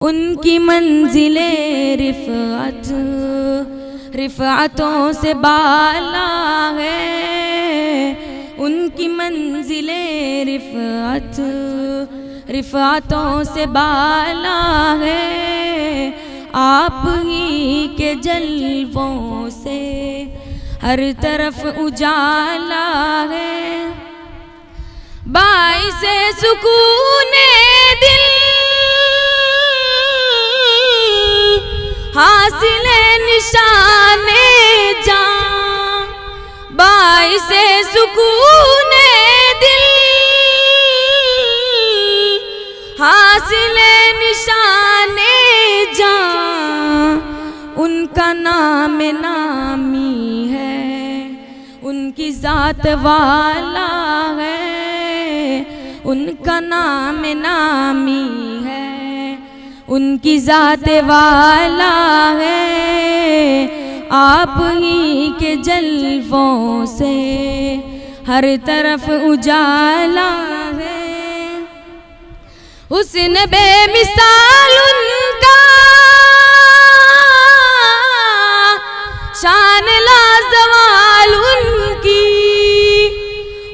ان کی منزل رفعت رفعتوں سے بالا ہے، ان کی منزل رفعت رفعتوں سے بالا ہے، آپ ہی کے جلووں سے ہر طرف اجالا ہے، باعث سکون دل حاصل نشان جاں، باعث سکون دل حاصل نشان جاں، ان کا نام نامی ہے، ان کی ذات والا ہے، ان کا نام نامی ہے، ان کی ذات والا ہے، آپ ہی کے جلووں سے ہر طرف اجالا ہے، حسن بے مثال ان کا، شان لازوال ان کی،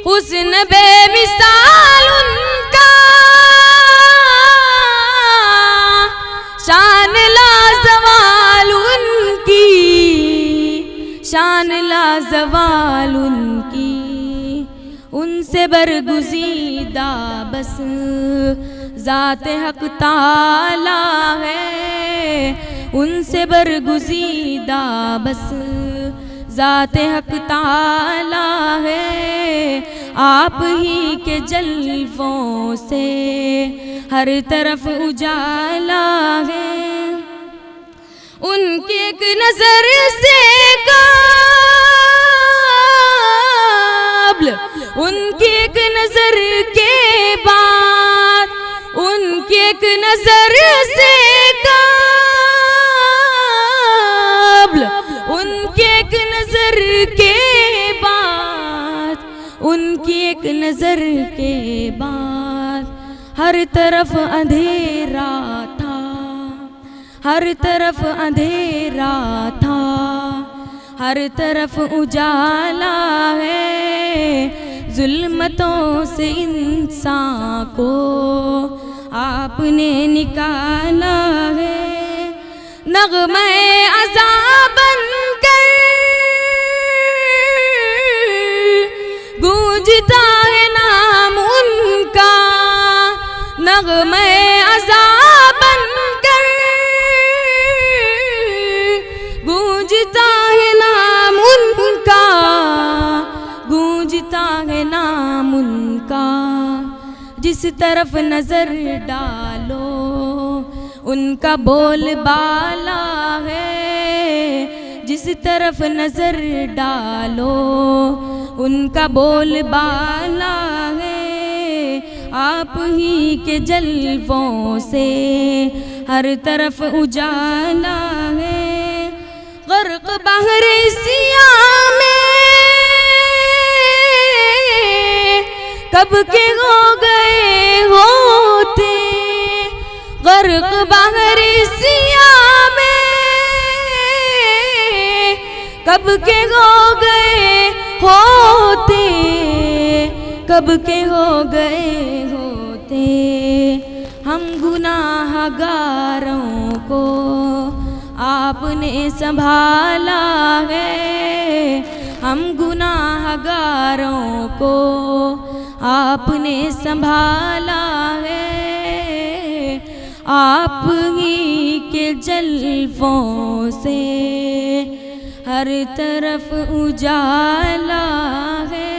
حسن بے مثال ان کا، شان لازوال ان کی، شان لازوال ان کی، ان سے برگزیدہ بس ذات حق تعالی ہے، ان سے برگزیدہ بس ذات حق تعالی ہے، آپ ہی کے جلووں سے ہر طرف اجالا ہے، ان کی ایک نظر سے قبل، ان کی ایک نظر کے بعد، ان کی ایک نظر سے قبل، ان کی ایک نظر کے بعد، ان کی ایک نظر کے بعد، ہر طرف اندھیرا تھا، ہر طرف اندھیرا تھا، ہر طرف اجالا ہے، ظلمتوں سے انسان کو آپ نے نکالا ہے، نغمہ عذاب بن کر گونجتا ہے نام ان کا، نغمہ عذاب بن کر گونجتا ہے نام ان کا، گونجتا ہے نام ان کا، جس طرف نظر ڈالو ان کا بول بالا ہے، جس طرف نظر ڈالو ان کا بول بالا ہے، آپ ہی کے جلووں سے ہر طرف اجالا ہے، غرق بحر سیاہ میں کب کے ہو گئے ہوتے، غرق بحر سیاہ میں کب کے ہو گئے ہوتے، کب کے ہو گئے ہوتے، ہم گناہ گاروں کو آپ نے سنبھالا ہے، ہم گناہ گاروں کو آپ نے سنبھالا ہے، آپ ہی کے جلووں سے ہر طرف اجالا ہے۔